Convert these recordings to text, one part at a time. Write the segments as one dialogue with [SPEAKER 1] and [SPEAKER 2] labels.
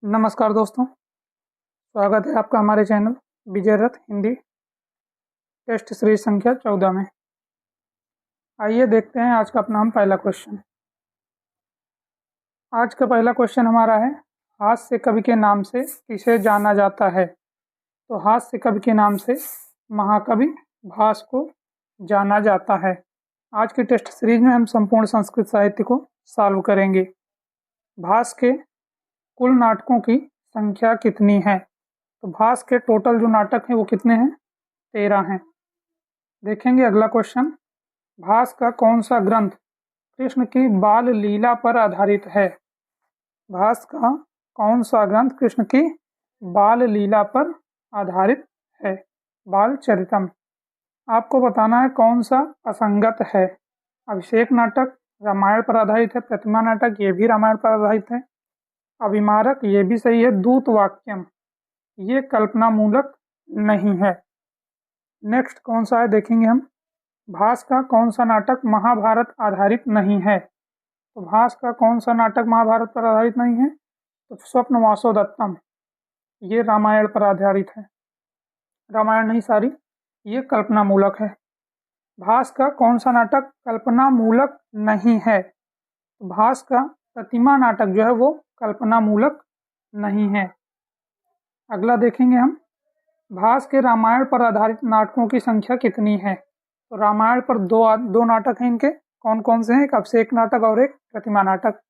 [SPEAKER 1] नमस्कार दोस्तों, स्वागत है आपका हमारे चैनल विजय रथ हिंदी टेस्ट सीरीज संख्या 14 में। आइए देखते हैं आज का अपना हम पहला क्वेश्चन। आज का पहला क्वेश्चन हमारा है, हास्य कवि के नाम से किसे जाना जाता है? तो हास्य कवि के नाम से महाकवि भास को जाना जाता है। आज की टेस्ट सीरीज में हम संपूर्ण संस्कृत साहित्य को सॉल्व करेंगे। भास के कुल नाटकों की संख्या कितनी है? तो भास के टोटल जो नाटक हैं वो कितने हैं? 13 हैं। देखेंगे अगला क्वेश्चन, भास का कौन सा ग्रंथ कृष्ण की बाल लीला पर आधारित है? भास का कौन सा ग्रंथ कृष्ण की बाल लीला पर आधारित है? बाल चरितम। आपको बताना है कौन सा असंगत है। अभिषेक नाटक रामायण पर आधारित है, प्रतिमा नाटक ये भी रामायण पर आधारित है, अभिमारक ये भी सही है, दूत वाक्यम ये कल्पना मूलक नहीं है। नेक्स्ट कौन सा है देखेंगे हम, भास का कौन सा नाटक महाभारत आधारित नहीं है? तो भास का कौन सा नाटक महाभारत पर आधारित नहीं है? तो स्वप्न वासोदत्तम ये रामायण पर आधारित है, रामायण नहीं सारी, ये कल्पना मूलक है। भास का कौन सा नाटक कल्पना मूलक नहीं है? तो भास का प्रतिमा नाटक जो है वो कल्पना मूलक नहीं है। अगला देखेंगे हम, भास के रामायण पर आधारित नाटकों की संख्या कितनी है? तो रामायण पर दो नाटक हैं इनके, कौन कौन से हैं? एक अभिषेक नाटक और एक प्रतिमा नाटक।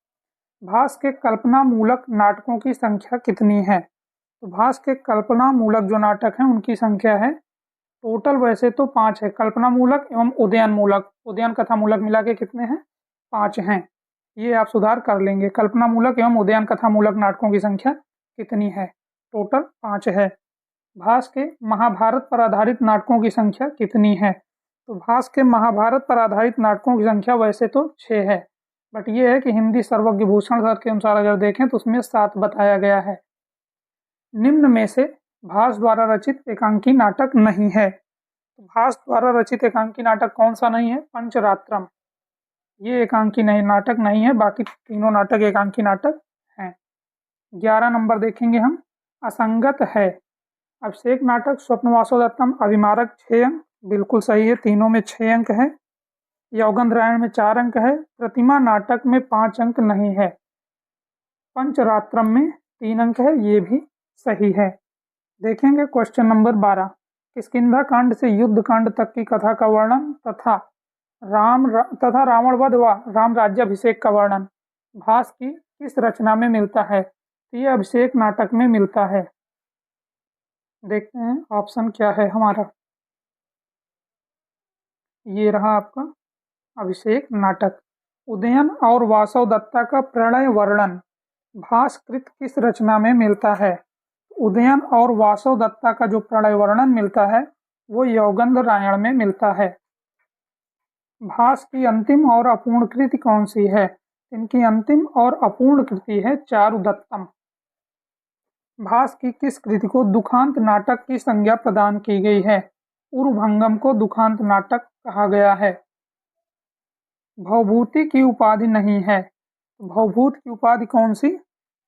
[SPEAKER 1] भास के कल्पना मूलक नाटकों की संख्या कितनी है? तो भास के कल्पना मूलक जो नाटक हैं उनकी संख्या है टोटल वैसे तो 5 है, कल्पना मूलक एवं उदयन मूलक, उदयन कथा मूलक मिला के कितने हैं? 5 हैं। ये आप सुधार कर लेंगे, कल्पना मूलक एवं उदयन कथा मूलक नाटकों की संख्या कितनी है? टोटल 5 है। भास के महाभारत पर आधारित नाटकों की संख्या कितनी है? तो भास के महाभारत पर आधारित नाटकों की संख्या वैसे तो 6 है, बट ये है कि हिंदी सर्वज्ञ भूषण सर के अनुसार अगर देखें तो उसमें 7 बताया गया है। निम्न में से भास द्वारा रचित एकांकी नाटक नहीं है। तो भास द्वारा रचित एकांकी नाटक कौन सा नहीं है? पंचरात्रम ये एकांकी नहीं नाटक नहीं है, बाकी तीनों नाटक एकांकी नाटक हैं। 11 नंबर देखेंगे हम, असंगत है। अभिषेक नाटक स्वप्न वासोदत्तम अभिमारक 6 अंक बिल्कुल सही है, तीनों में 6 अंक है। यौगंधरायण में 4 अंक है, प्रतिमा नाटक में 5 अंक नहीं है, पंचरात्रम में 3 अंक है, ये भी सही है। देखेंगे क्वेश्चन नंबर 12, किष्किंधा कांड से युद्ध कांड तक की कथा का वर्णन तथा रावण वध व राम राज्याभिषेक का वर्णन भास की किस रचना में मिलता है? तो ये अभिषेक नाटक में मिलता है। देखते हैं ऑप्शन क्या है हमारा, ये रहा आपका अभिषेक नाटक। उदयन और वासव दत्ता का प्रणय वर्णन भासकृत किस रचना में मिलता है? उदयन और वासव दत्ता का जो प्रणय वर्णन मिलता है वो यौगंधरायण में मिलता है। भास की अंतिम और अपूर्ण कृति कौन सी है? इनकी अंतिम और अपूर्ण कृति है चारुदत्तम। भास की किस कृति को दुखांत नाटक की संज्ञा प्रदान की गई है? उरुभंगम को दुखांत नाटक कहा गया है। भवभूति की उपाधि नहीं है, भवभूत की उपाधि कौन सी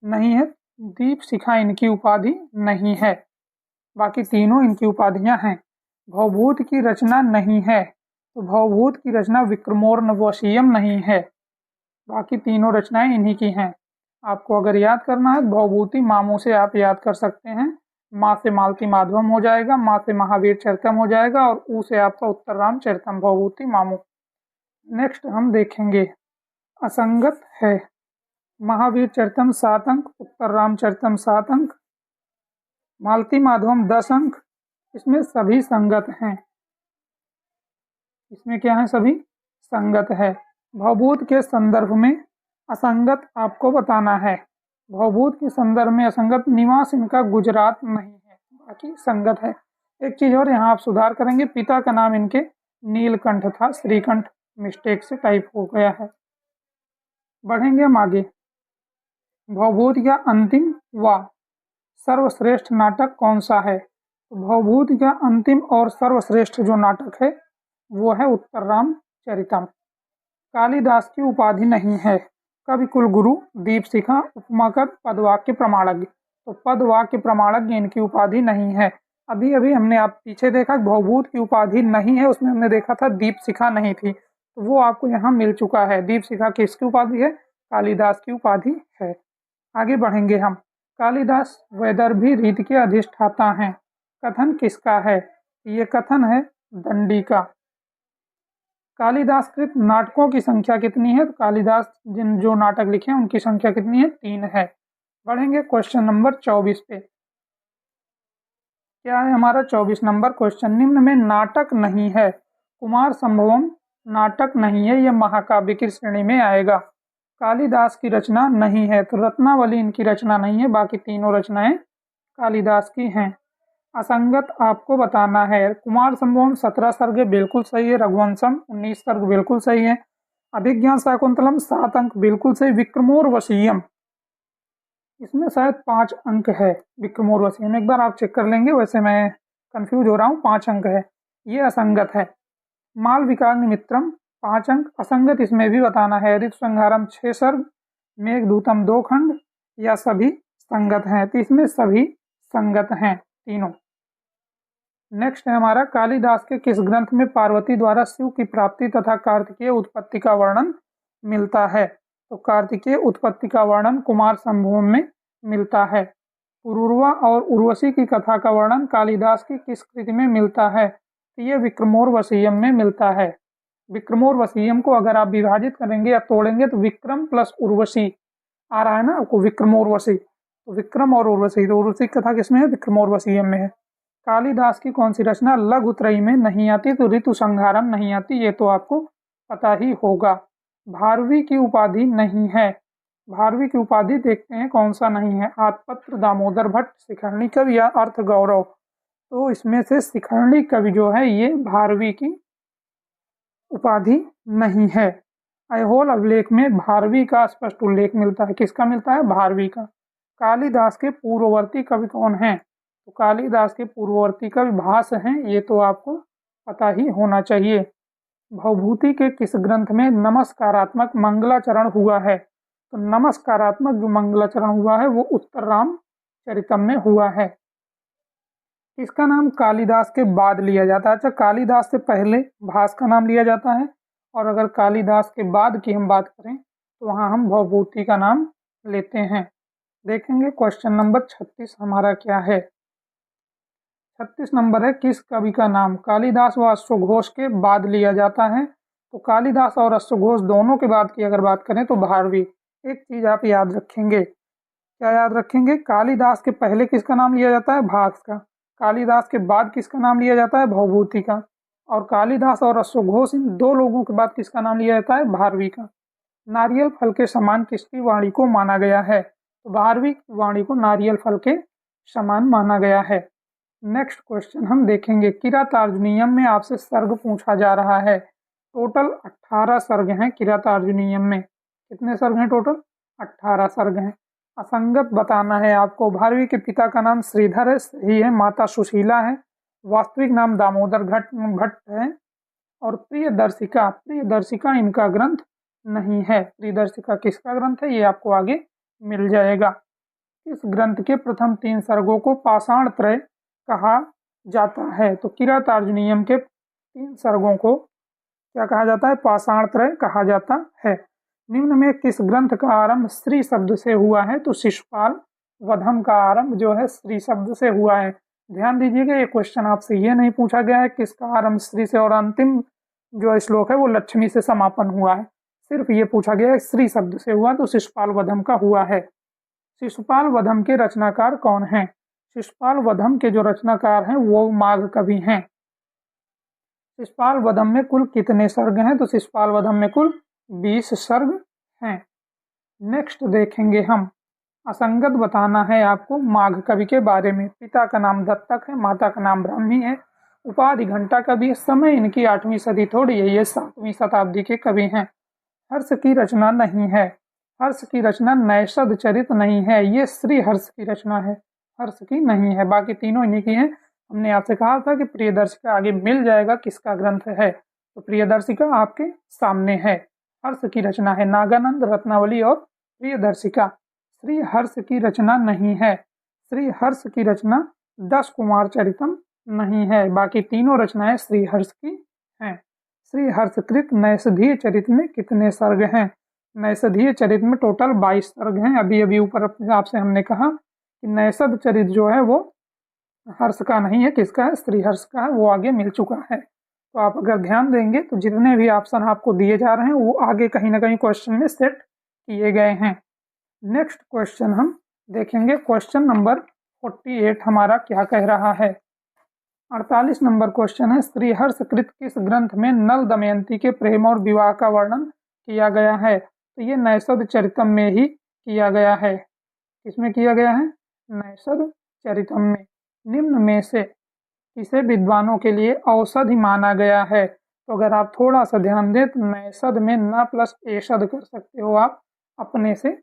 [SPEAKER 1] नहीं है? दीप शिखा इनकी उपाधि नहीं है, बाकी तीनों इनकी उपाधियां हैं। भवभूत की रचना नहीं है, तो भवभूत की रचना विक्रमोर्वशीयम नहीं है, बाकी तीनों रचनाएं इन्हीं की हैं। आपको अगर याद करना है भवभूति मामू से आप याद कर सकते हैं, माँ से मालती माधवम हो जाएगा, माँ से महावीर चरितम हो जाएगा और ऊ से आपका उत्तर राम चरितम, भवभूति मामू। नेक्स्ट हम देखेंगे, असंगत है। महावीर चरितम 7 अंक, उत्तर राम चरितम 7 अंक, मालती माधवम 10 अंक, इसमें सभी संगत हैं। इसमें क्या है? सभी संगत है। भवभूत के संदर्भ में असंगत आपको बताना है। भवभूत के संदर्भ में असंगत, निवास इनका गुजरात नहीं है, बाकी संगत है। एक चीज और यहाँ आप सुधार करेंगे, पिता का नाम इनके नीलकंठ था, श्रीकंठ मिस्टेक से टाइप हो गया है। बढ़ेंगे हम आगे, भवभूत का अंतिम व सर्वश्रेष्ठ नाटक कौन सा है? भवभूत का अंतिम और सर्वश्रेष्ठ जो नाटक है वो है उत्तर राम चरितम। कालिदास की उपाधि नहीं है, कवि कुलगुरु, दीपशिखा, उपमाकर, पदवाक्य प्रमाणज्ञ। तो पदवाक्य प्रमाणज्ञ इनकी उपाधि नहीं है। अभी अभी हमने आप पीछे देखा भवभूत की उपाधि नहीं है, उसमें हमने देखा था दीपशिखा नहीं थी, तो वो आपको यहाँ मिल चुका है। दीपशिखा किसकी उपाधि है? कालिदास की उपाधि है। आगे बढ़ेंगे हम। कालिदास वैदर्भी रीति के अधिष्ठाता हैं। कथन किसका है? ये कथन है दंडी का। कालिदास कृत नाटकों की संख्या कितनी है? तो कालिदास जिन जो नाटक लिखे हैं उनकी संख्या कितनी है? 3 है। बढ़ेंगे क्वेश्चन नंबर 24 पे। क्या है हमारा 24 नंबर क्वेश्चन? निम्न में नाटक नहीं है। कुमार संभवम नाटक नहीं है, यह महाकाव्य की श्रेणी में आएगा। कालिदास की रचना नहीं है, तो रत्नावली इनकी रचना नहीं है, बाकी तीनों रचनाएं कालिदास की हैं। असंगत आपको बताना है। कुमार संभवम 17 सर्ग बिल्कुल सही है। रघुवंशम 19 सर्ग बिल्कुल सही है। अभिज्ञान शाकुंतलम 7 अंक बिल्कुल सही। विक्रमोर्वशीयम इसमें शायद 5 अंक है। विक्रमोर्वशीयम एक बार आप चेक कर लेंगे, वैसे मैं कंफ्यूज हो रहा हूँ, 5 अंक है, ये असंगत है। मालविकाग्निमित्रम 5 अंक असंगत, इसमें भी बताना है। ऋतु संहारम 6 सर्ग, मेघदूतम 2 खंड, या सभी संगत हैं? तो इसमें सभी संगत हैं तीनों। नेक्स्ट है हमारा कालिदास के किस ग्रंथ में पार्वती द्वारा शिव की प्राप्ति तथा कार्तिकेय उत्पत्ति का वर्णन मिलता है? तो कार्तिकेय उत्पत्ति का वर्णन कुमार संभवम में मिलता है। पुरूरवा और उर्वशी की कथा का वर्णन कालिदास की किस कृति में मिलता है? तो ये विक्रमोर्वशीयम में मिलता है। विक्रमोर्वशीयम को अगर आप विभाजित करेंगे या तोड़ेंगे तो विक्रम प्लस उर्वशी आ रहा है ना आपको, विक्रमोर्वशी, तो विक्रम और उर्वशी, तो उर्वशी कथा किसमें है? विक्रमोर्वशीयम में है। कालिदास की कौन सी रचना लघुत्रयी में नहीं आती? तो ऋतु संहारम नहीं आती, ये तो आपको पता ही होगा। भारवी की उपाधि नहीं है। भारवी की उपाधि देखते हैं कौन सा नहीं है। आत्मपत्र, दामोदर भट्ट, शिखरणी कवि या अर्थ गौरव। तो इसमें से शिखरणी कवि जो है ये भारवी की उपाधि नहीं है। ऐहोल अभिलेख में भारवी का स्पष्ट उल्लेख मिलता है। किसका मिलता है? भारवी का। कालिदास के पूर्ववर्ती कवि कौन हैं? तो कालिदास के पूर्ववर्ती कवि भास हैं, ये तो आपको पता ही होना चाहिए। भवभूति के किस ग्रंथ में नमस्कारात्मक मंगलाचरण हुआ है? तो नमस्कारात्मक जो मंगलाचरण हुआ है वो उत्तर राम चरितम में हुआ है। इसका नाम कालिदास के बाद लिया जाता है। अच्छा, कालिदास से पहले भास का नाम लिया जाता है, और अगर कालिदास के बाद की हम बात करें तो वहाँ हम भवभूति का नाम लेते हैं। देखेंगे क्वेश्चन नंबर 36 हमारा क्या है। 36 नंबर है किस कवि का नाम कालिदास व अश्वघोष के बाद लिया जाता है? तो कालिदास और अश्वघोष दोनों के बाद की अगर बात करें तो भारवी। एक चीज आप याद रखेंगे, क्या याद रखेंगे? कालिदास के पहले किसका नाम लिया जाता है? भास का। कालिदास के बाद किसका नाम लिया जाता है? भवभूति का। और कालिदास और अश्वघोष इन दो लोगों के बाद किसका नाम लिया जाता है? भारवी का। नारियल फल के समान किसकी वाणी को माना गया है? तो भारवी की वाणी को नारियल फल के समान माना गया है। नेक्स्ट क्वेश्चन हम देखेंगे। किरातार्जुनीयम में आपसे सर्ग पूछा जा रहा है। टोटल 18 सर्ग हैं किरातार्जुनीयम में। कितने सर्ग हैं टोटल? 18 सर्ग हैं। असंगत बताना है आपको। भारवी के पिता का नाम श्रीधर है, सही है। माता सुशीला है। वास्तविक नाम दामोदर भट्ट है। और प्रियदर्शिका, प्रियदर्शिका इनका ग्रंथ नहीं है। प्रियदर्शिका किसका ग्रंथ है? ये आपको आगे मिल जाएगा। इस ग्रंथ के प्रथम 3 सर्गों को पाषाण त्रय कहा जाता है। तो किरातार्जुनीयम के 3 सर्गों को क्या कहा जाता है? पाषाण त्रय कहा जाता है। निम्न में किस ग्रंथ का आरंभ श्री शब्द से हुआ है? तो शिशुपाल वधम का आरंभ जो है श्री शब्द से हुआ है। ध्यान दीजिएगा, ये क्वेश्चन आपसे ये नहीं पूछा गया है किसका आरंभ श्री से, और अंतिम जो श्लोक है वो लक्ष्मी से समापन हुआ है। सिर्फ ये पूछा गया है श्री शब्द से हुआ, तो शिशुपाल वधम का हुआ है। शिशुपाल वधम के रचनाकार कौन हैं? शिशुपाल वधम के जो रचनाकार हैं वो माघ कवि हैं। शिशुपाल वधम में कुल कितने सर्ग हैं? तो शिशुपाल वधम में कुल 20 सर्ग हैं। नेक्स्ट देखेंगे हम। असंगत बताना है आपको माघ कवि के बारे में। पिता का नाम दत्तक है, माता का नाम ब्राह्मी है, उपाधि घंटा कवि है, समय इनकी 8वीं सदी थोड़ी है, ये 7वीं शताब्दी के कवि हैं। हर्ष की रचना नहीं है। हर्ष की रचना नैषध चरित नहीं है, ये श्री हर्ष की रचना है, हर्ष की नहीं है। बाकी तीनों इन्हीं की हैं। हमने आपसे कहा था कि प्रियदर्शिका आगे मिल जाएगा किसका ग्रंथ है, तो प्रियदर्शिका आपके सामने है। हर्ष की रचना है। नागानंद, रत्नावली और प्रियदर्शिका श्री हर्ष की रचना नहीं है। श्री हर्ष की रचना 10 कुमार चरितम नहीं है। बाकी तीनों रचनाएं श्री हर्ष की हैं। श्री हर्षकृत नैषधीय चरित में कितने सर्ग हैं? नैषधीय चरित में टोटल 22 सर्ग हैं। अभी अभी ऊपर आपसे हमने कहा कि नैषध चरित जो है वो हर्ष का नहीं है, किसका है? श्री हर्ष का है, वो आगे मिल चुका है। तो आप अगर ध्यान देंगे तो जितने भी ऑप्शन आपको दिए जा रहे हैं वो आगे कहीं ना कहीं क्वेश्चन में सेट किए गए हैं। नेक्स्ट क्वेश्चन हम देखेंगे, क्वेश्चन नंबर 48 हमारा क्या कह रहा है। 48 नंबर क्वेश्चन है, श्री हर्षकृत किस ग्रंथ में नल दमयंती के प्रेम और विवाह का वर्णन किया गया है? तो ये नैषध चरितम में ही किया गया है। किसमें किया गया है? नैषध चरितम में। निम्न में से किसे विद्वानों के लिए औषधि माना गया है? तो अगर आप थोड़ा सा ध्यान दें तो नैषध में न प्लस एषध कर सकते हो आप अपने से,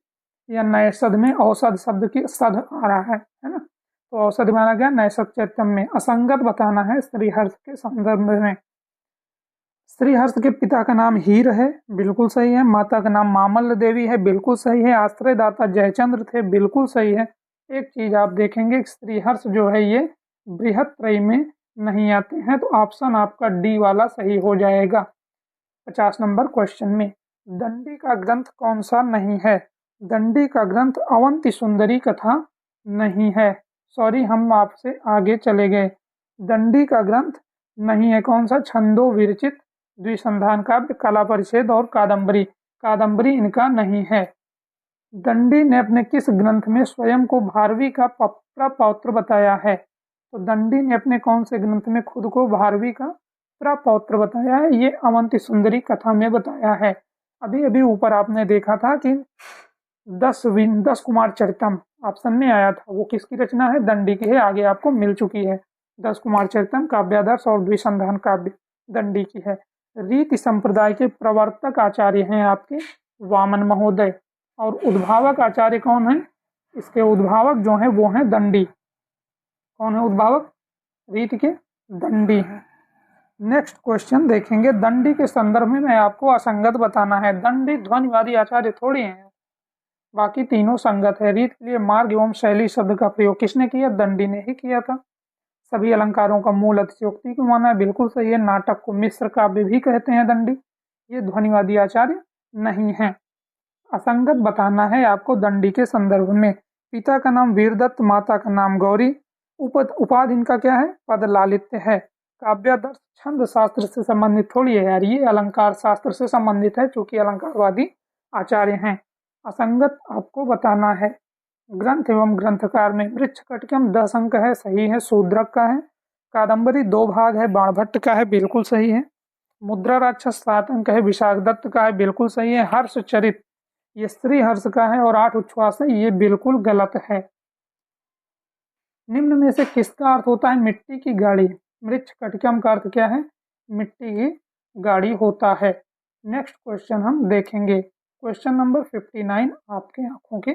[SPEAKER 1] या नैषध में औषध शब्द की सध आ रहा है ना, तो औषधि माना गया नैषध चरितम में। असंगत बताना है श्रीहर्ष के संदर्भ में। श्रीहर्ष के पिता का नाम हीर है, बिल्कुल सही है। माता का नाम मामल्ल देवी है, बिल्कुल सही है। आश्रयदाता जयचंद्र थे, बिल्कुल सही है। एक चीज आप देखेंगे, श्रीहर्ष जो है ये बृहत्त्रयी में नहीं आते हैं, तो ऑप्शन आपका डी वाला सही हो जाएगा। 50 नंबर क्वेश्चन में दंडी का ग्रंथ कौन सा नहीं है? दंडी का ग्रंथ अवंती सुंदरी कथा नहीं है। सॉरी, हम आपसे आगे चले गए। दंडी का ग्रंथ नहीं है, कौन सा? छंदो विरचित, द्विसंधान काव्य, कला परिच्छेद और कादम्बरी। कादम्बरी इनका नहीं है। दंडी ने अपने किस ग्रंथ में स्वयं को भारवी का प्रपौत्र बताया है? तो दंडी ने अपने कौन से ग्रंथ में खुद को भारवी का प्रपौत्र बताया है? ये अवंती सुंदरी कथा में बताया है। अभी अभी ऊपर आपने देखा था कि 10 कुमार चरितम ऑप्शन में आया था, वो किसकी रचना है? दंडी की है। आगे आपको मिल चुकी है। 10 कुमार चरितम, काव्यादर्श और द्विसंधान काव्य दंडी की है। रीति संप्रदाय के प्रवर्तक आचार्य हैं आपके वामन महोदय, और उद्भावक आचार्य कौन है? इसके उद्भावक जो हैं वो हैं दंडी। कौन है उद्भावक? रीति के दंडी हैं। नेक्स्ट क्वेश्चन देखेंगे, दंडी के संदर्भ में मैं आपको असंगत बताना है। दंडी ध्वनिवादी आचार्य थोड़ी हैं, बाकी तीनों संगत है। रीत के लिए मार्ग एवं शैली शब्द का प्रयोग किसने किया? दंडी ने ही किया था। सभी अलंकारों का मूल अतिशयोक्ति को माना है, बिल्कुल सही है। नाटक को मिश्र काव्य भी कहते हैं दंडी। ये ध्वनिवादी आचार्य नहीं है। असंगत बताना है आपको दंडी के संदर्भ में। पिता का नाम वीरदत्त, माता का नाम गौरी, उपाधि इनका क्या है? पद लालित्य है। काव्यादर्श छंद शास्त्र से संबंधित थोड़ी है यार, ये अलंकार शास्त्र से संबंधित है, चूंकि अलंकारवादी आचार्य हैं। असंगत आपको बताना है ग्रंथ एवं ग्रंथकार में। मृच्छकटिकम 10 अंक है, सही है। शूद्रक का है। कादम्बरी 2 भाग है, बाणभट्ट का है, बिल्कुल सही है। मुद्रा राक्षस 7 अंक है, विशाख दत्त का है, बिल्कुल सही है। हर्षचरित ये श्री हर्ष का है, और 8 उच्छ्वास है, ये बिल्कुल गलत है। निम्न में से किसका अर्थ होता है मिट्टी की गाड़ी? मृच्छकटिकम का अर्थ क्या है? मिट्टी की गाड़ी होता है। नेक्स्ट क्वेश्चन हम देखेंगे, क्वेश्चन नंबर 59 आपके आंखों के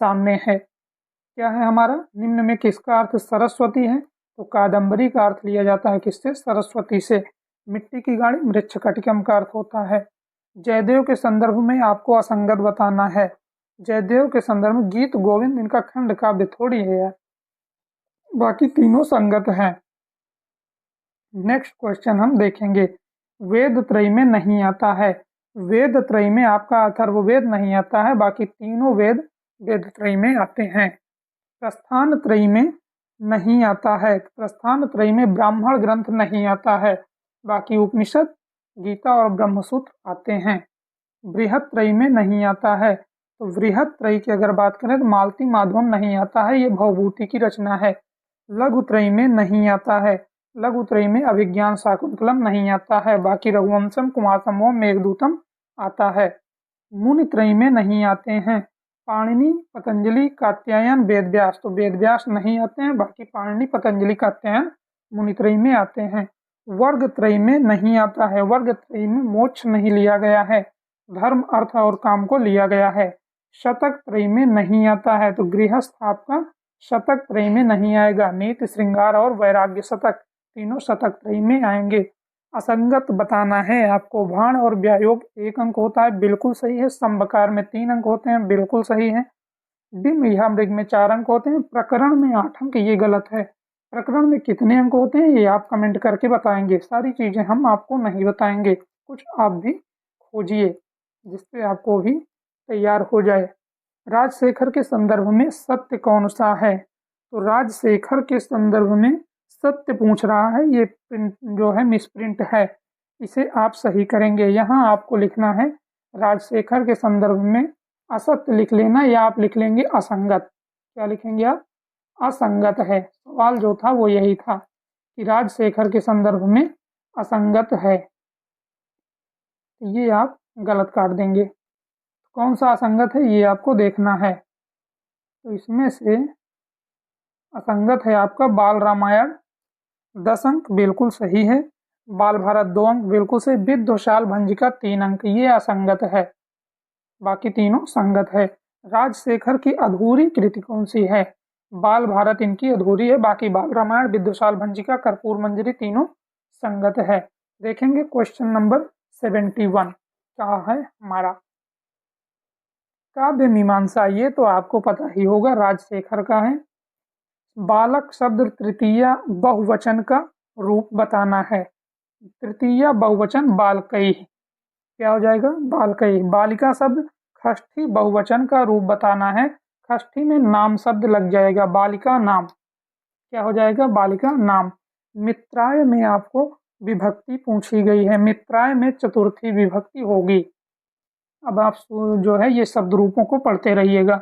[SPEAKER 1] सामने है। क्या है हमारा? निम्न में किसका अर्थ सरस्वती है? तो कादम्बरी का अर्थ लिया जाता है किससे? सरस्वती से। मिट्टी की गाड़ी मृच्छकटिकम का अर्थ होता है। जयदेव के संदर्भ में आपको असंगत बताना है। जयदेव के संदर्भ में गीत गोविंद इनका खंड काव्य थोड़ी है यार, बाकी तीनों संगत हैं। नेक्स्ट क्वेश्चन हम देखेंगे, वेद त्रयी में नहीं आता है। वेद त्रयी में आपका अथर्ववेद नहीं आता है, बाकी तीनों वेद वेद त्रयी में आते हैं। प्रस्थान त्रयी में नहीं आता है। प्रस्थान त्रयी में ब्राह्मण ग्रंथ नहीं आता है, बाकी उपनिषद, गीता और ब्रह्मसूत्र आते हैं। बृहत त्रयी में नहीं आता है, तो वृहत त्रयी की अगर बात करें तो मालती माधवम नहीं आता है, ये भवभूति की रचना है। लघु त्रयी में नहीं आता है। लघु त्रयी में अभिज्ञान शाकुंतलम नहीं आता है, बाकी रघुवंशम, कुमार संभवम, मेघदूतम आता है। मुनि त्रयी में नहीं आते हैं। पाणिनि, पतंजलि, कात्यायन, वेदव्यास, तो वेदव्यास नहीं आते हैं, बाकी पाणिनि, पतंजलि, कात्यायन मुनि त्रयी में आते हैं। वर्ग त्रयी में नहीं आता है। वर्ग त्रयी में मोक्ष नहीं लिया गया है, धर्म, अर्थ और काम को लिया गया है। शतक त्रयी में नहीं आता है, तो गृहस्थ आपका शतक त्रयी में नहीं आएगा। नीति, श्रृंगार और वैराग्य शतक तीनों शतक त्रयी में आएंगे। असंगत बताना है आपको। भाण और व्यायोग 1 अंक होता है, बिल्कुल सही है। समबकार में 3 अंक होते हैं, बिल्कुल सही है। डिम या मृग में 4 अंक होते हैं। प्रकरण में 8 अंक, ये गलत है। प्रकरण में कितने अंक होते हैं ये आप कमेंट करके बताएंगे। सारी चीजें हम आपको नहीं बताएंगे, कुछ आप भी खोजिए जिससे आपको भी तैयार हो जाए। राजशेखर के संदर्भ में सत्य कौन सा है? तो राजशेखर के संदर्भ में सत्य पूछ रहा है, ये प्रिंट जो है मिसप्रिंट है, इसे आप सही करेंगे। यहाँ आपको लिखना है राजशेखर के संदर्भ में असत्य लिख लेना, या आप लिख लेंगे असंगत। क्या लिखेंगे आप? असंगत है। सवाल जो था वो यही था कि राजशेखर के संदर्भ में असंगत है, ये आप गलत काट देंगे। कौन सा असंगत है ये आपको देखना है। तो इसमें से असंगत है आपका बाल रामायण 10 अंक, बिल्कुल सही है। बाल भारत 2 अंक, बिल्कुल सही। विद्वशाल भंजिका 3 अंक, ये असंगत है, बाकी तीनों संगत है। राजशेखर की अधूरी कृति कौन सी है? बाल भारत इनकी अधूरी है, बाकी बाल रामायण, विद्वशाल भंजिका, कर्पूर मंजरी तीनों संगत है। देखेंगे क्वेश्चन नंबर 71 क्या है हमारा। काव्य मीमांसा, ये तो आपको पता ही होगा, राजशेखर का है। बालक शब्द तृतीया बहुवचन का रूप बताना है। तृतीया बहुवचन बालकई, क्या हो जाएगा? बालकई। बालिका शब्द षष्ठी बहुवचन का रूप बताना है। षष्ठी में नाम शब्द लग जाएगा, बालिका नाम, क्या हो जाएगा? बालिका नाम। मित्राय में आपको विभक्ति पूछी गई है, मित्राय में चतुर्थी विभक्ति होगी। अब आप जो है ये शब्द रूपों को पढ़ते रहिएगा।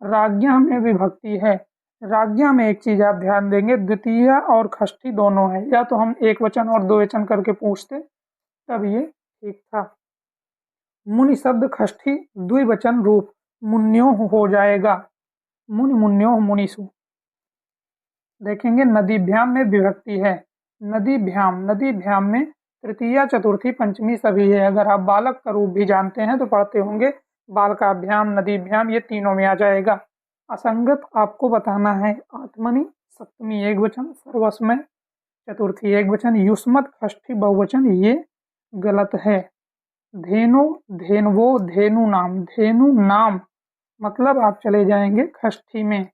[SPEAKER 1] राज्ञा में विभक्ति है, राज्ञा में एक चीज आप ध्यान देंगे, द्वितीय और षष्ठी दोनों है, या तो हम एक वचन और दो वचन करके पूछते तब ये ठीक था। मुनि शब्द षष्ठी द्विवचन रूप मुन्यो हो जाएगा, मुनि मुन्यो मुनिषु। देखेंगे नदीभ्याम में विभक्ति है, नदीभ्याम, नदीभ्याम में तृतीया चतुर्थी पंचमी सभी है। अगर आप बालक का रूप भी जानते हैं तो पढ़ते होंगे बालकाभ्याम, नदीभ्याम, ये तीनों में आ जाएगा। असंगत आपको बताना है, आत्मनि सप्तमी एक वचन, सर्वस्व चतुर्थी एक वचन, युष्मत षष्ठी बहुवचन, ये गलत है। धेनु धेनुवो धेनु नाम, धेनु नाम मतलब आप चले जाएंगे षष्ठी में।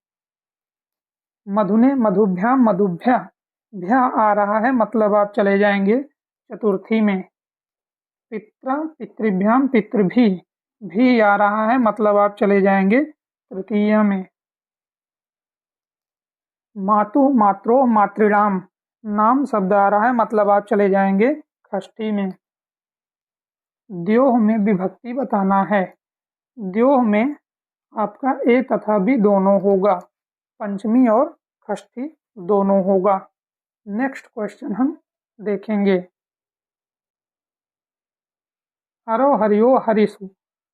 [SPEAKER 1] मधुने मधुभ्याम मधुभ्या, भ्या आ रहा है मतलब आप चले जाएंगे चतुर्थी में। पित्रा पितृभ्याम पितृभी, भी आ रहा है मतलब आप चले जाएंगे तृतीय में। मातु मात्रो मातृणाम, नाम शब्द आ रहा है मतलब आप चले जाएंगे षष्ठी में। द्योह में विभक्ति बताना है, द्योह में आपका ए तथा बी दोनों होगा, पंचमी और षष्ठी दोनों होगा। नेक्स्ट क्वेश्चन हम देखेंगे। हरो हरियो हरिसु,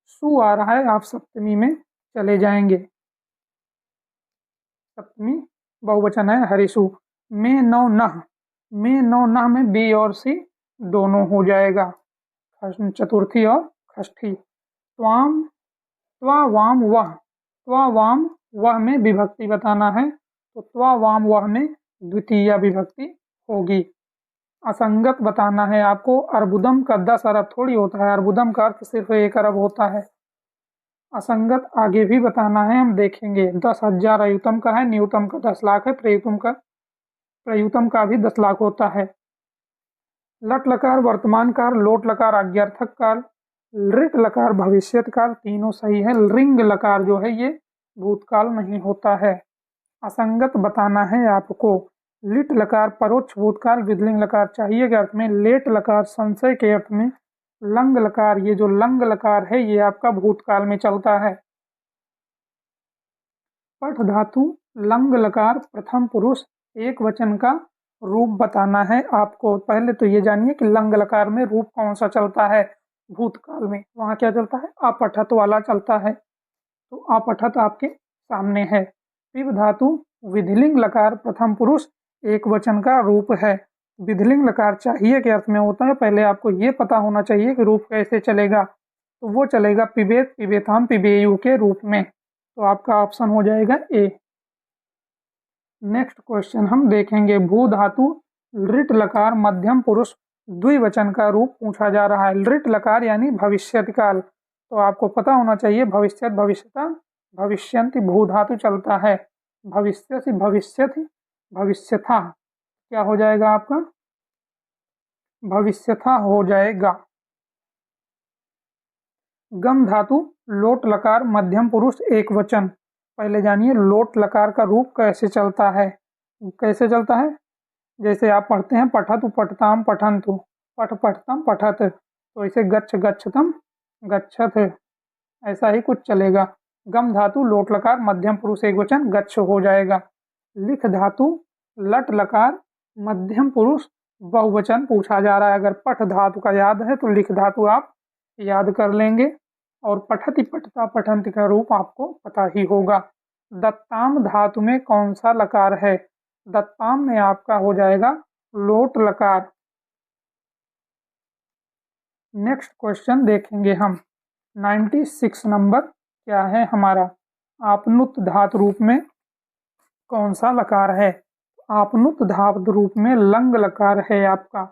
[SPEAKER 1] सु आ रहा है आप सप्तमी में चले जाएंगे, सप्तमी बहुवचन है हरिसु। में नौ नह, में नौ नह में बी और सी दोनों हो जाएगा, चतुर्थी और षष्ठी। त्वाम त्वा वाम वह, त्वा वाम वह में विभक्ति बताना है, तो त्वा वाम वह में द्वितीय विभक्ति होगी। असंगत बताना है आपको, अर्बुदम का 10 अरब थोड़ी होता है, अर्बुदम का अर्थ सिर्फ 1 अरब होता है। असंगत आगे भी बताना है, हम देखेंगे। 10,000 अयुतम का है, न्यूतम का 10 लाख है, प्रयुतम का भी 10 लाख होता है। लट लकार वर्तमान काल, लोट लकार आज्ञार्थक काल, लृट लकार भविष्यत काल, तीनों सही है। रिंग लकार जो है ये भूतकाल नहीं होता है। असंगत बताना है आपको, लिट लकार परोक्ष भूतकाल विधिलिंग लकार चाहिए के अर्थ में, लेट लकार संशय के अर्थ में, लंग लकार, ये जो लंग लकार है ये आपका भूतकाल में चलता है। पठ धातु लंग लकार प्रथम पुरुष एक वचन का रूप बताना है आपको। पहले तो ये जानिए कि लंग लकार में रूप कौन सा चलता है भूतकाल में, वहाँ क्या चलता है? अपठत वाला चलता है, तो अपठत आपके सामने है। पिब धातु विधिलिंग लकार प्रथम पुरुष एक वचन का रूप है, विधिलिंग लकार चाहिए के अर्थ में होता है। पहले आपको ये पता होना चाहिए कि रूप कैसे चलेगा, तो वो चलेगा पिबेत पिबेताम पिबेयु के रूप में, तो आपका ऑप्शन हो जाएगा ए। नेक्स्ट क्वेश्चन हम देखेंगे। भू धातु लृट लकार मध्यम पुरुष द्विवचन का रूप पूछा जा रहा है। लृट लकार यानी भविष्यत काल, तो आपको पता होना चाहिए भविष्यत भविष्यता भविष्यन्ति भू धातु चलता है। भविष्य से भविष्यति भविष्यथा क्या हो जाएगा आपका, भविष्यथा हो जाएगा। गम धातु लोट लकार मध्यम पुरुष एक वचन। पहले जानिए लोट लकार का रूप कैसे चलता है। कैसे चलता है, जैसे आप पढ़ते हैं पठतु पठताम पठन्तु, पठ पठतम पठत, तो इसे गच्छ गच्छतम गच्छत, ऐसा ही कुछ चलेगा। गम धातु लोट लकार मध्यम पुरुष एक वचन गच्छ हो जाएगा। लिख धातु लट लकार मध्यम पुरुष बहुवचन पूछा जा रहा है। अगर पठ धातु का याद है तो लिख धातु आप याद कर लेंगे, और पठति पठता पठन्ति का रूप आपको पता ही होगा। दत्ताम धातु में कौन सा लकार है, दत्ताम में आपका हो जाएगा लोट लकार। नेक्स्ट क्वेश्चन देखेंगे हम, 96 नंबर क्या है हमारा, आपनुत धातु रूप में कौन सा लकार है। आपनुत धातु रूप में लंग लकार है आपका।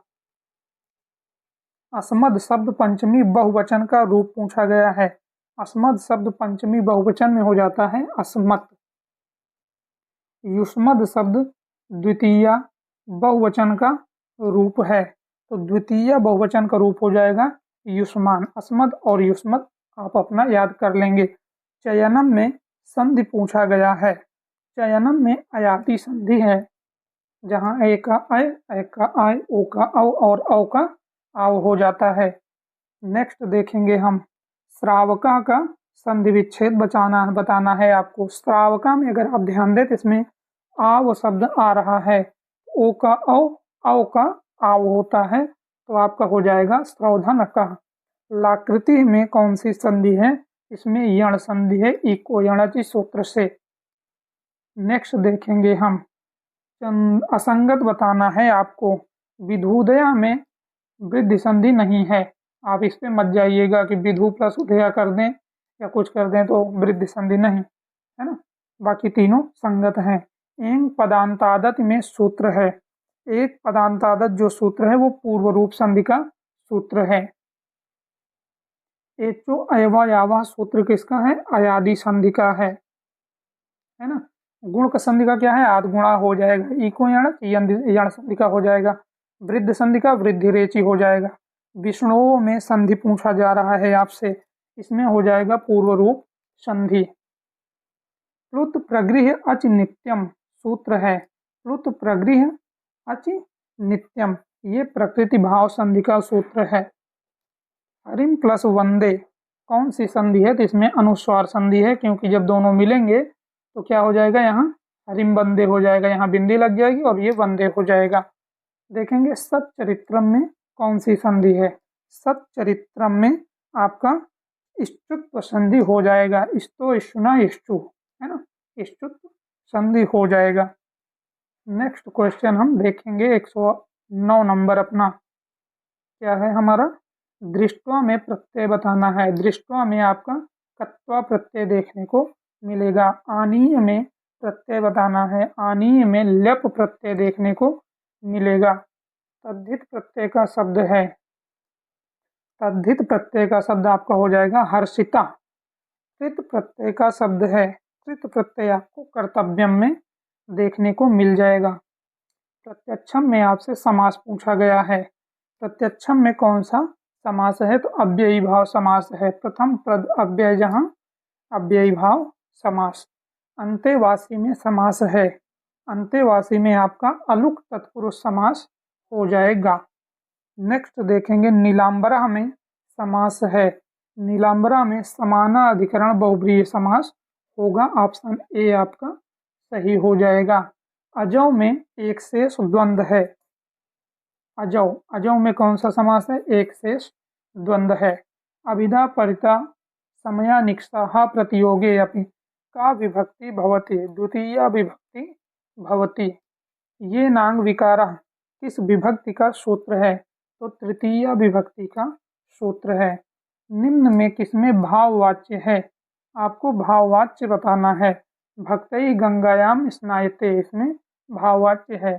[SPEAKER 1] अस्मद शब्द पंचमी बहुवचन का रूप पूछा गया है। अस्मद शब्द पंचमी बहुवचन में हो जाता है अस्मत्। युष्मद शब्द द्वितीया बहुवचन का रूप है, तो द्वितीय बहुवचन का रूप हो जाएगा युष्मान। अस्मद और युष्मद आप अपना याद कर लेंगे। चयनम में संधि पूछा गया है। चयनम में अयाती संधि है, जहाँ ए का अय का आय, ओ का औ और औ का आव हो जाता है। नेक्स्ट देखेंगे हम, श्रावका का संधि विच्छेद बताना है आपको। श्रावका में अगर आप ध्यान दें तो इसमें आव शब्द आ रहा है, ओ का औ का आव होता है, तो आपका हो जाएगा श्रौधन का। लाकृति में कौन सी संधि है, इसमें यण संधि है, इको यणचि सूत्र से। नेक्स्ट देखेंगे हम, असंगत बताना है आपको। विधुदया में वृद्धि संधि नहीं है, आप इस पे मत जाइएगा कि विधु प्लस उदया कर दें या कुछ कर दें तो वृद्धि संधि नहीं है ना, बाकी तीनों संगत हैं। एंग पदांतादत में सूत्र है, एक पदांतादत जो सूत्र है वो पूर्व रूप संधि का सूत्र है। एचो अयवा यावा सूत्र किसका है, अयादि संधि का है ना। गुण का संधि का क्या है, आद गुणा हो जाएगा। इको यण संधि का हो जाएगा। वृद्ध संधि का वृद्धि रेचि हो जाएगा। विष्णुओं में संधि पूछा जा रहा है आपसे, इसमें हो जाएगा पूर्व रूप संधि। प्लुत प्रगृह अच नित्यम सूत्र है। प्लुत प्रगृह अच नित्यम, ये प्रकृति भाव संधि का सूत्र है। हरिम प्लस वंदे कौन सी संधि है, तो इसमें अनुस्वार संधि है, क्योंकि जब दोनों मिलेंगे तो क्या हो जाएगा, यहाँ हरिम वंदे हो जाएगा, यहाँ बिंदी लग जाएगी और ये वंदे हो जाएगा। देखेंगे सच्चरित्रम में कौन सी संधि है। सच्चरित्रम में आपका इष्टुत्व संधि हो जाएगा। इस्तो इष्टुना इष्टु है ना, इष्टुत्व संधि हो जाएगा। नेक्स्ट क्वेश्चन हम देखेंगे 109 नंबर अपना क्या है हमारा, दृष्टवा में प्रत्यय बताना है। दृष्टवा में आपका कत्वा प्रत्यय देखने को मिलेगा। आनीय में प्रत्यय बताना है, आनीय में ल्यप प्रत्यय देखने को मिलेगा। तद्धित प्रत्यय का शब्द है, तद्धित प्रत्यय का शब्द आपका हो जाएगा हर्षिता। कृत प्रत्यय का शब्द है, कृत प्रत्यय आपको कर्तव्यम में देखने को मिल जाएगा। प्रत्यक्षम में आपसे समास पूछा गया है। प्रत्यक्षम में कौन सा समास है, तो अव्ययी भाव समास है। प्रथम पद अव्यय जहाँ अव्ययी भाव समास। अंतेवासी में समास है, अंतेवासी में आपका अलुक तत्पुरुष समास हो जाएगा। नेक्स्ट देखेंगे नीलांबरा में समास है। नीलांबरा में समाना अधिकरण बहुब्रीहि समास होगा, ऑप्शन ए आपका सही हो जाएगा। अजौ में एक शेष द्वंद्व है। अजौ, अजौ में कौन सा समास है, एक शेष द्वंद्व है। अभिधा परिता समया निष्ठा प्रतियोगे अपि का विभक्ति भवति, द्वितीया विभक्ति भवति। ये नांग विकारा किस विभक्ति का सूत्र है, तो तृतीया विभक्ति का सूत्र है। निम्न में किसमें भाववाच्य है, आपको भाववाच्य बताना है। भक्तई गंगायाम स्नायते, इसमें भाववाच्य है।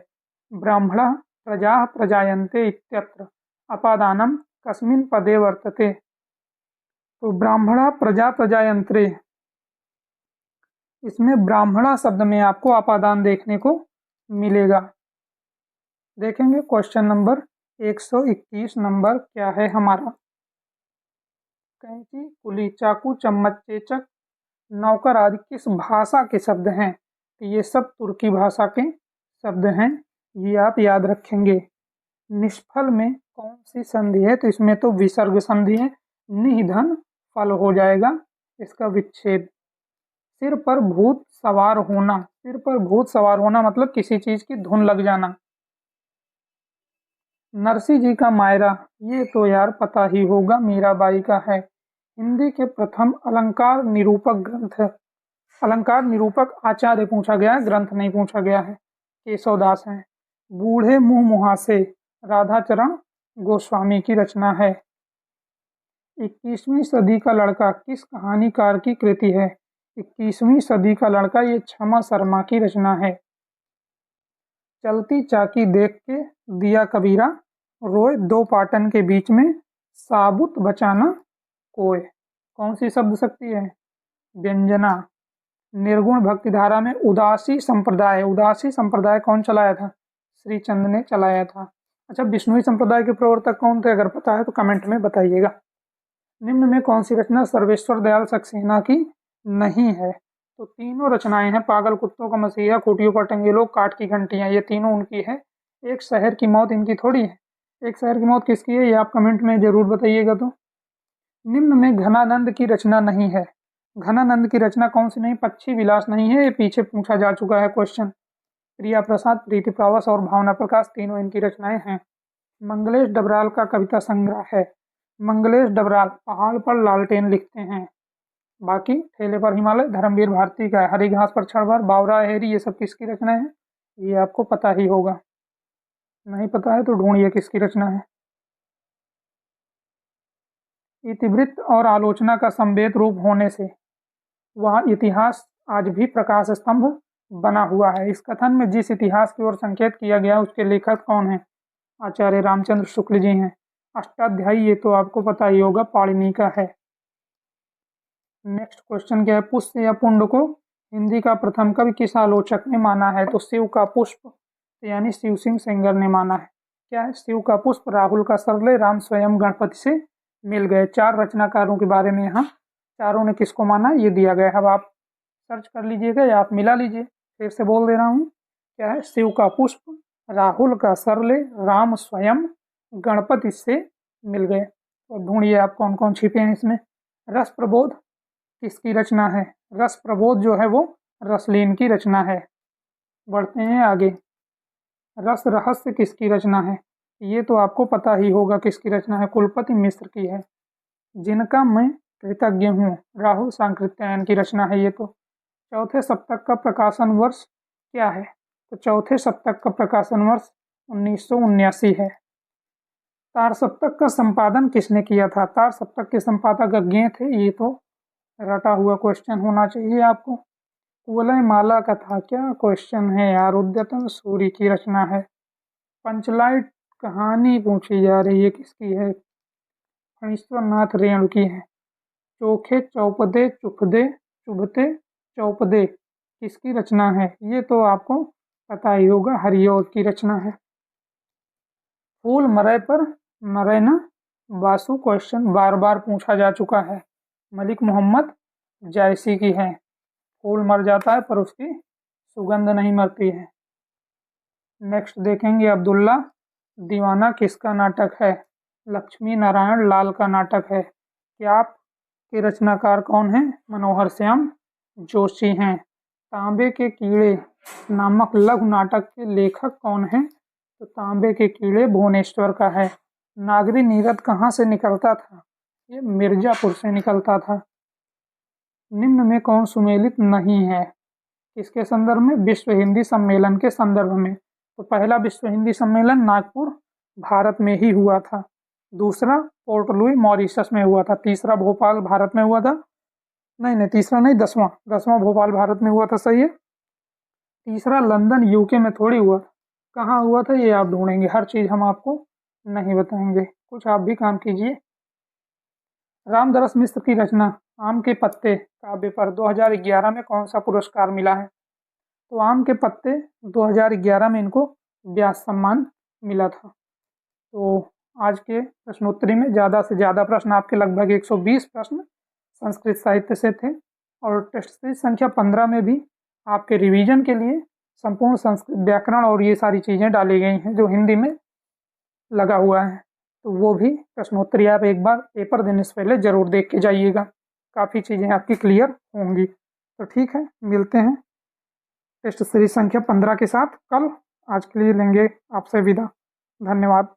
[SPEAKER 1] ब्राह्मणः प्रजा प्रजायन्ते इत्यत्र, अपादानम कस्मिन् पदे वर्तते। तो ब्राह्मणा प्रजा प्रजायंत्रे, इसमें ब्राह्मणा शब्द में आपको अपादान देखने को मिलेगा। देखेंगे क्वेश्चन नंबर 121 नंबर क्या है हमारा। कैंची, कुली, चाकू, चम्मच, चेचक, नौकर आदि किस भाषा के शब्द हैं? तो ये सब तुर्की भाषा के शब्द हैं, ये आप याद रखेंगे। निष्फल में कौन सी संधि है? तो इसमें तो विसर्ग संधि है, निधन फल हो जाएगा इसका विच्छेद। सिर पर भूत सवार होना, सिर पर भूत सवार होना मतलब किसी चीज की धुन लग जाना। नरसिंह जी का मायरा, ये तो यार पता ही होगा, मीराबाई का है। हिंदी के प्रथम अलंकार निरूपक ग्रंथ, अलंकार निरूपक आचार्य पूछा गया है, ग्रंथ नहीं पूछा गया है, केशवदास हैं। बूढ़े मुंह मुहासे, राधाचरण गोस्वामी की रचना है। 21वीं सदी का लड़का किस कहानीकार की कृति है? 21वीं सदी का लड़का ये क्षमा शर्मा की रचना है। चलती चाकी देख के दिया कबीरा, रोए दो पाटन के बीच में, साबुत बचाना कोय। कौन सी शब्द शक्ति है? व्यंजना। निर्गुण भक्ति धारा में उदासी संप्रदाय, उदासी संप्रदाय कौन चलाया था? श्री चंद ने चलाया था। अच्छा, विष्णुई संप्रदाय के प्रवर्तक कौन थे? अगर पता है तो कमेंट में बताइएगा। निम्न में कौन सी रचना सर्वेश्वर दयाल सक्सेना की नहीं है? तो तीनों रचनाएं हैं, पागल कुत्तों का मसीहा, खूटियों पर टंगे लोग, काठ की घंटियां, ये तीनों उनकी है। एक शहर की मौत इनकी थोड़ी है। एक शहर की मौत किसकी है ये आप कमेंट में जरूर बताइएगा। तो निम्न में घनानंद की रचना नहीं है। घनानंद की रचना कौन सी नहीं? पक्षी विलास नहीं है, ये पीछे पूछा जा चुका है क्वेश्चन। प्रिया प्रसाद, प्रीति प्रावस और भावना प्रकाश, तीनों इनकी रचनाएं हैं। मंगलेश डबराल का कविता संग्रह है। मंगलेश डबराल पहाड़ पर लालटेन लिखते हैं। बाकी ठेले पर हिमालय धर्मवीर भारती का है। हरी घास पर क्षणभर, बावरा हेरी, ये सब किसकी रचना है? ये आपको पता ही होगा। नहीं पता है तो ढूंढिए किसकी रचना है। इतिवृत्त और आलोचना का संवेद रूप होने से वह इतिहास आज भी प्रकाश स्तंभ बना हुआ है। इस कथन में जिस इतिहास की ओर संकेत किया गया उसके लेखक कौन है? आचार्य रामचंद्र शुक्ल जी हैं। अष्टाध्यायी ये तो आपको पता ही होगा, पाणिनि का है। नेक्स्ट क्वेश्चन क्या है? पुष्प या पुंड को हिंदी का प्रथम कवि किस आलोचक ने माना है? तो शिव का पुष्प यानी शिव सिंह सेंगर ने माना है। क्या है? शिव का पुष्प, राहुल का सरले, राम स्वयं गणपति से मिल गए। 4 रचनाकारों के बारे में यहाँ चारों ने किसको माना ये दिया गया है। अब आप सर्च कर लीजिएगा या आप मिला लीजिए। फिर से बोल दे रहा हूँ, क्या है? शिव का पुष्प, राहुल का सरले, राम स्वयं गणपति से मिल गए। तो ढूंढिए आप कौन कौन छिपे हैं इसमें। रस प्रबोध किसकी रचना है? रस प्रबोध जो है वो रसलीन की रचना है। बढ़ते हैं आगे। रस रहस्य किसकी रचना है? ये तो आपको पता ही होगा किसकी रचना है, कुलपति मिश्र की है। जिनका मैं कृतज्ञ हूँ, राहुल सांकृत्यायन की रचना है ये तो। चौथे सप्तक का प्रकाशन वर्ष क्या है? तो चौथे सप्तक का प्रकाशन वर्ष 1979 है। तार सप्तक का संपादन किसने किया था? तार सप्तक के संपादक अज्ञेय थे, ये तो रटा हुआ क्वेश्चन होना चाहिए आपको। कुवलय माला का था, क्या क्वेश्चन है यार। उद्यतन सूरी की रचना है। पंचलाइट कहानी पूछी जा रही है, किसकी है? फणीश्वरनाथ रेणु की है। चोखे चौपदे चुपदे चुभते चौपदे किसकी रचना है? ये तो आपको पता ही होगा, हरिऔध की रचना है। फूल मरय पर मरय न बासु क्वेश्चन बार बार पूछा जा चुका है। मलिक मोहम्मद जायसी की है। फूल मर जाता है पर उसकी सुगंध नहीं मरती है। नेक्स्ट देखेंगे, अब्दुल्ला दीवाना किसका नाटक है? लक्ष्मी नारायण लाल का नाटक है। क्या आपके रचनाकार कौन हैं? मनोहर श्याम जोशी हैं। तांबे के कीड़े नामक लघु नाटक के लेखक कौन हैं? तो तांबे के कीड़े भुवनेश्वर का है। नागरी नीरद कहाँ से निकलता था? ये मिर्जापुर से निकलता था। निम्न में कौन सुमेलित नहीं है? किसके संदर्भ में? विश्व हिंदी सम्मेलन के संदर्भ में। तो पहला विश्व हिंदी सम्मेलन नागपुर भारत में ही हुआ था। दूसरा पोर्ट लुई मॉरिशस में हुआ था। तीसरा भोपाल भारत में हुआ था। नहीं, तीसरा नहीं, 10वां भोपाल भारत में हुआ था, सही है। तीसरा लंदन यूके में थोड़ी हुआ था। कहाँ हुआ था ये आप ढूंढेंगे, हर चीज़ हम आपको नहीं बताएंगे। कुछ आप भी काम कीजिए। रामदरस मिश्र की रचना आम के पत्ते काव्य पर 2011 में कौन सा पुरस्कार मिला है? तो आम के पत्ते 2011 में इनको व्यास सम्मान मिला था। तो आज के प्रश्नोत्तरी में ज़्यादा से ज़्यादा प्रश्न, आपके लगभग 120 प्रश्न संस्कृत साहित्य से थे, और टेस्ट सीरीज संख्या 15 में भी आपके रिवीजन के लिए संपूर्ण संस्कृत व्याकरण और ये सारी चीज़ें डाली गई हैं जो हिंदी में लगा हुआ है। तो वो भी प्रश्नोत्तरी आप एक बार पेपर देने से पहले ज़रूर देख के जाइएगा, काफ़ी चीज़ें आपकी क्लियर होंगी। तो ठीक है, मिलते हैं टेस्ट सीरीज संख्या 15 के साथ कल। आज के लिए लेंगे आपसे विदा। धन्यवाद।